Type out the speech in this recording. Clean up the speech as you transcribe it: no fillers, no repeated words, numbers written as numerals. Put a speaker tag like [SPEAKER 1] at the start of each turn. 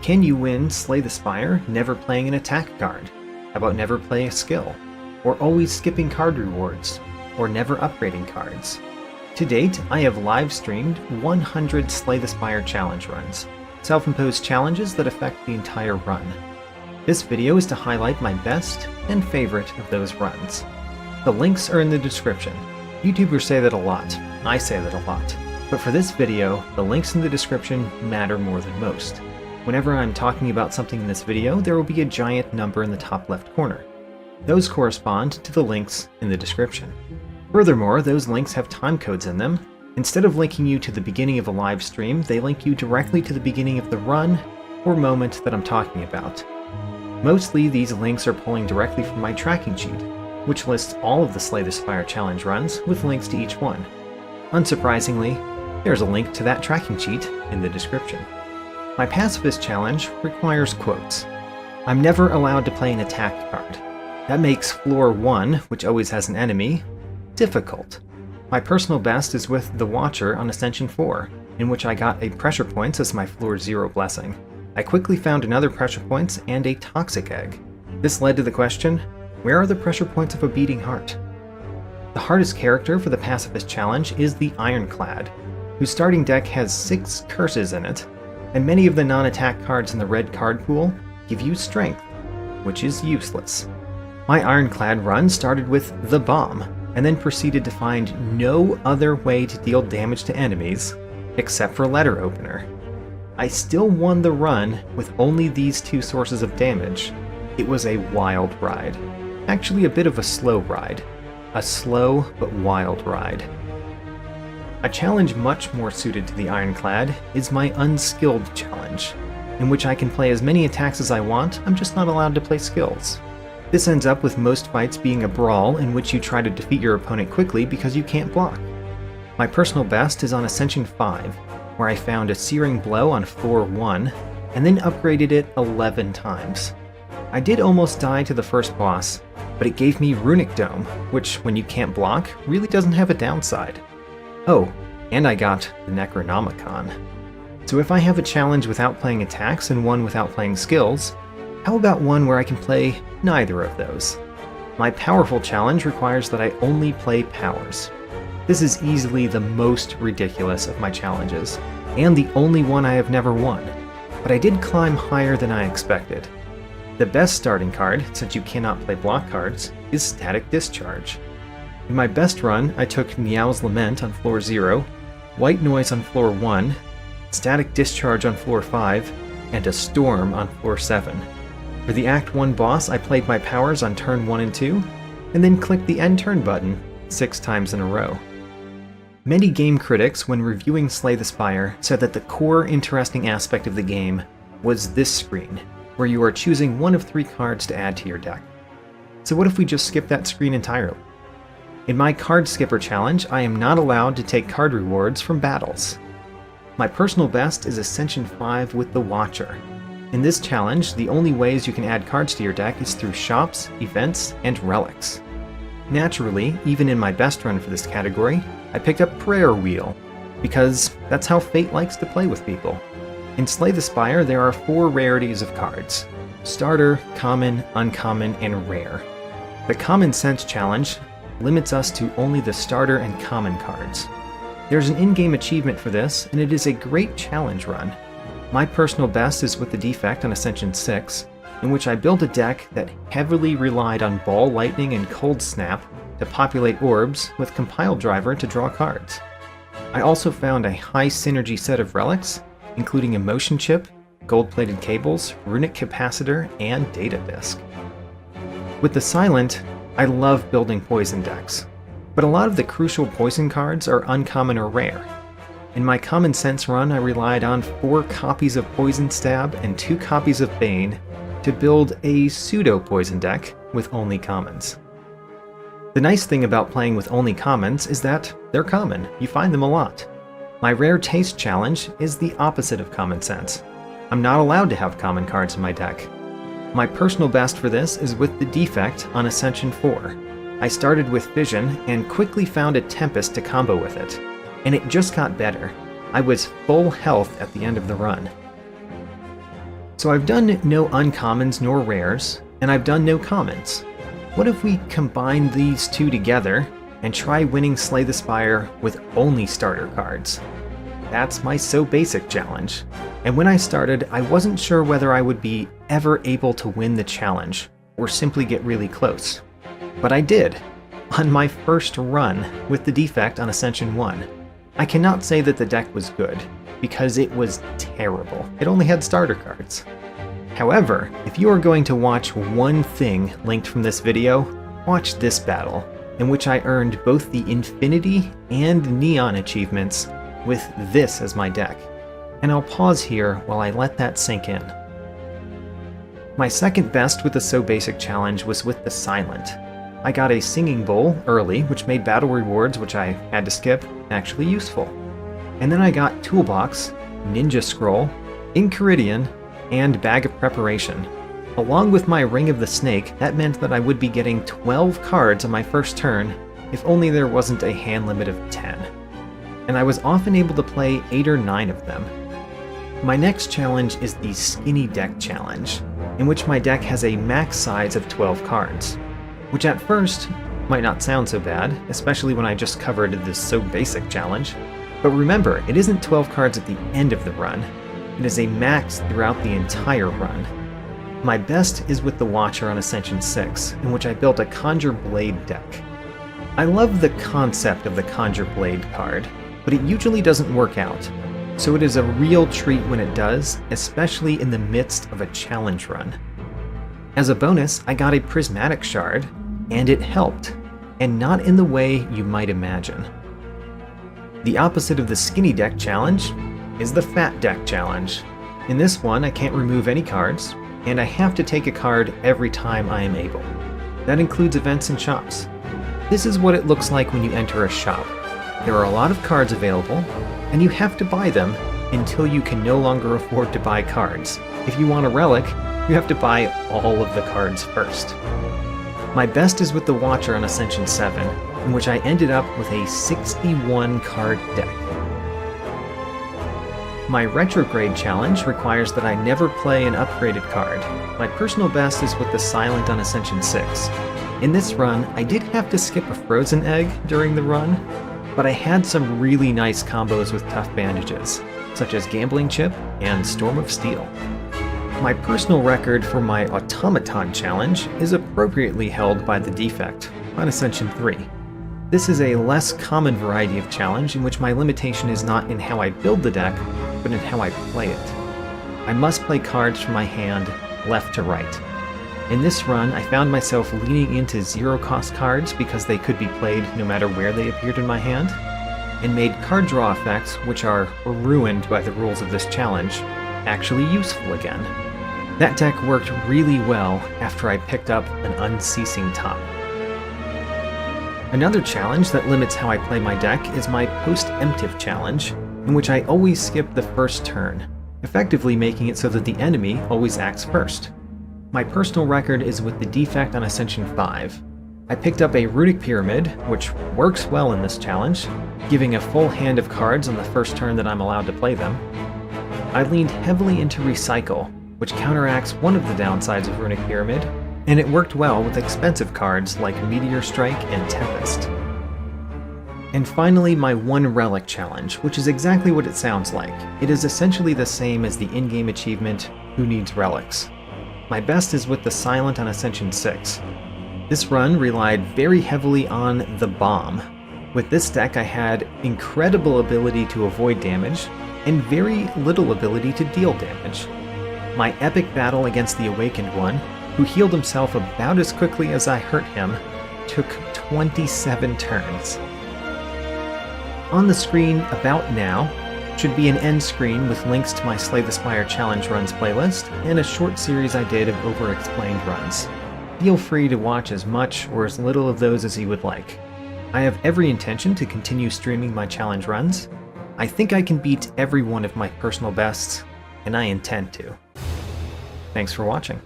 [SPEAKER 1] Can you win Slay the Spire never playing an attack card? How about never play a skill? Or always skipping card rewards? Or never upgrading cards? To date, I have live streamed 100 Slay the Spire challenge runs, self-imposed challenges that affect the entire run. This video is to highlight my best and favorite of those runs. The links are in the description. YouTubers say that a lot, I say that a lot, but for this video, the links in the description matter more than most. Whenever I'm talking about something in this video, there will be a giant number in the top left corner. Those correspond to the links in the description. Furthermore, those links have time codes in them. Instead of linking you to the beginning of a live stream, they link you directly to the beginning of the run or moment that I'm talking about. Mostly, these links are pulling directly from my tracking sheet, which lists all of the Slay the Spire challenge runs with links to each one. Unsurprisingly, there's a link to that tracking sheet in the description. My Pacifist challenge requires quotes. I'm never allowed to play an attack card. That makes floor 1, which always has an enemy, difficult. My personal best is with the Watcher on Ascension 4, in which I got a pressure points as my floor 0 blessing. I quickly found another pressure points and a toxic egg. This led to the question, where are the pressure points of a beating heart? The hardest character for the Pacifist challenge is the Ironclad, whose starting deck has 6 curses in it, and many of the non-attack cards in the red card pool give you strength, which is useless. My Ironclad run started with the Bomb, and then proceeded to find no other way to deal damage to enemies except for Letter Opener. I still won the run with only these 2 sources of damage. It was a wild ride. Actually a bit of a slow ride. A slow but wild ride. A challenge much more suited to the Ironclad is my Unskilled challenge, in which I can play as many attacks as I want, I'm just not allowed to play skills. This ends up with most fights being a brawl in which you try to defeat your opponent quickly because you can't block. My personal best is on Ascension 5, where I found a Searing Blow on floor 1, and then upgraded it 11 times. I did almost die to the first boss, but it gave me Runic Dome, which, when you can't block, really doesn't have a downside. Oh, and I got the Necronomicon. So if I have a challenge without playing attacks and one without playing skills, how about one where I can play neither of those? My Powerful challenge requires that I only play powers. This is easily the most ridiculous of my challenges, and the only one I have never won, but I did climb higher than I expected. The best starting card, since you cannot play block cards, is Static Discharge. In my best run, I took Meow's Lament on floor 0, White Noise on floor 1, Static Discharge on floor 5, and a Storm on floor 7. For the Act 1 boss, I played my powers on turn 1 and 2, and then clicked the End Turn button 6 times in a row. Many game critics, when reviewing Slay the Spire, said that the core interesting aspect of the game was this screen, where you are choosing one of 3 cards to add to your deck. So what if we just skip that screen entirely? In my Card Skipper challenge, I am not allowed to take card rewards from battles. My personal best is Ascension 5 with the Watcher. In this challenge, the only ways you can add cards to your deck is through shops, events, and relics. Naturally, even in my best run for this category, I picked up Prayer Wheel, because that's how Fate likes to play with people. In Slay the Spire, there are 4 rarities of cards: Starter, Common, Uncommon, and Rare. The Common Sense challenge limits us to only the Starter and Common cards. There's an in-game achievement for this, and it is a great challenge run. My personal best is with the Defect on Ascension 6, in which I built a deck that heavily relied on Ball Lightning and Cold Snap to populate orbs with Compile Driver to draw cards. I also found a high synergy set of relics, including a Motion Chip, Gold-Plated Cables, Runic Capacitor, and Data Disk. With the Silent, I love building poison decks, but a lot of the crucial poison cards are uncommon or rare. In my Common Sense run, I relied on 4 copies of Poison Stab and 2 copies of Bane to build a pseudo-poison deck with only commons. The nice thing about playing with only commons is that they're common, you find them a lot. My Rare Taste challenge is the opposite of Common Sense. I'm not allowed to have common cards in my deck. My personal best for this is with the Defect on Ascension 4. I started with Vision and quickly found a Tempest to combo with it, and it just got better. I was full health at the end of the run. So I've done no uncommons nor rares, and I've done no commons. What if we combine these two together and try winning Slay the Spire with only starter cards? That's my So Basic challenge. And when I started, I wasn't sure whether I would be ever able to win the challenge, or simply get really close. But I did, on my first run with the defect on Ascension 1. I cannot say that the deck was good, because it was terrible. It only had starter cards. However, if you are going to watch one thing linked from this video, watch this battle, in which I earned both the Infinity and Neon achievements with this as my deck. And I'll pause here while I let that sink in. My second best with the So Basic challenge was with the Silent. I got a Singing Bowl early, which made battle rewards, which I had to skip, actually useful. And then I got Toolbox, Ninja Scroll, Enchiridion, and Bag of Preparation. Along with my Ring of the Snake, that meant that I would be getting 12 cards on my first turn, if only there wasn't a hand limit of 10. And I was often able to play 8 or 9 of them. My next challenge is the Skinny Deck Challenge, in which my deck has a max size of 12 cards, which at first might not sound so bad, especially when I just covered this So Basic challenge. But remember, it isn't 12 cards at the end of the run, it is a max throughout the entire run. My best is with the Watcher on Ascension 6, in which I built a Conjure Blade deck. I love the concept of the Conjure Blade card, but it usually doesn't work out, so it is a real treat when it does, especially in the midst of a challenge run. As a bonus, I got a Prismatic Shard, and it helped, and not in the way you might imagine. The opposite of the Skinny Deck Challenge is the Fat Deck Challenge. In this one, I can't remove any cards, and I have to take a card every time I am able. That includes events and shops. This is what it looks like when you enter a shop. There are a lot of cards available, and you have to buy them until you can no longer afford to buy cards. If you want a Relic, you have to buy all of the cards first. My best is with the Watcher on Ascension 7, in which I ended up with a 61 card deck. My Retrograde challenge requires that I never play an upgraded card. My personal best is with the Silent on Ascension 6. In this run, I did have to skip a Frozen Egg during the run, but I had some really nice combos with Tough Bandages, such as Gambling Chip and Storm of Steel. My personal record for my Automaton challenge is appropriately held by the Defect on Ascension 3. This is a less common variety of challenge in which my limitation is not in how I build the deck, but in how I play it. I must play cards from my hand left to right. In this run, I found myself leaning into zero-cost cards because they could be played no matter where they appeared in my hand, and made card draw effects, which are ruined by the rules of this challenge, actually useful again. That deck worked really well after I picked up an Unceasing Top. Another challenge that limits how I play my deck is my Post-emptive challenge, in which I always skip the first turn, effectively making it so that the enemy always acts first. My personal record is with the Defect on Ascension 5. I picked up a Runic Pyramid, which works well in this challenge, giving a full hand of cards on the first turn that I'm allowed to play them. I leaned heavily into Recycle, which counteracts one of the downsides of Runic Pyramid, and it worked well with expensive cards like Meteor Strike and Tempest. And finally, my One Relic challenge, which is exactly what it sounds like. It is essentially the same as the in-game achievement, Who Needs Relics? My best is with the Silent on Ascension 6. This run relied very heavily on the Bomb. With this deck, I had incredible ability to avoid damage, and very little ability to deal damage. My epic battle against the Awakened One, who healed himself about as quickly as I hurt him, took 27 turns. On the screen about now should be an end screen with links to my Slay the Spire Challenge Runs playlist and a short series I did of over-explained runs. Feel free to watch as much or as little of those as you would like. I have every intention to continue streaming my challenge runs. I think I can beat every one of my personal bests, and I intend to. Thanks for watching.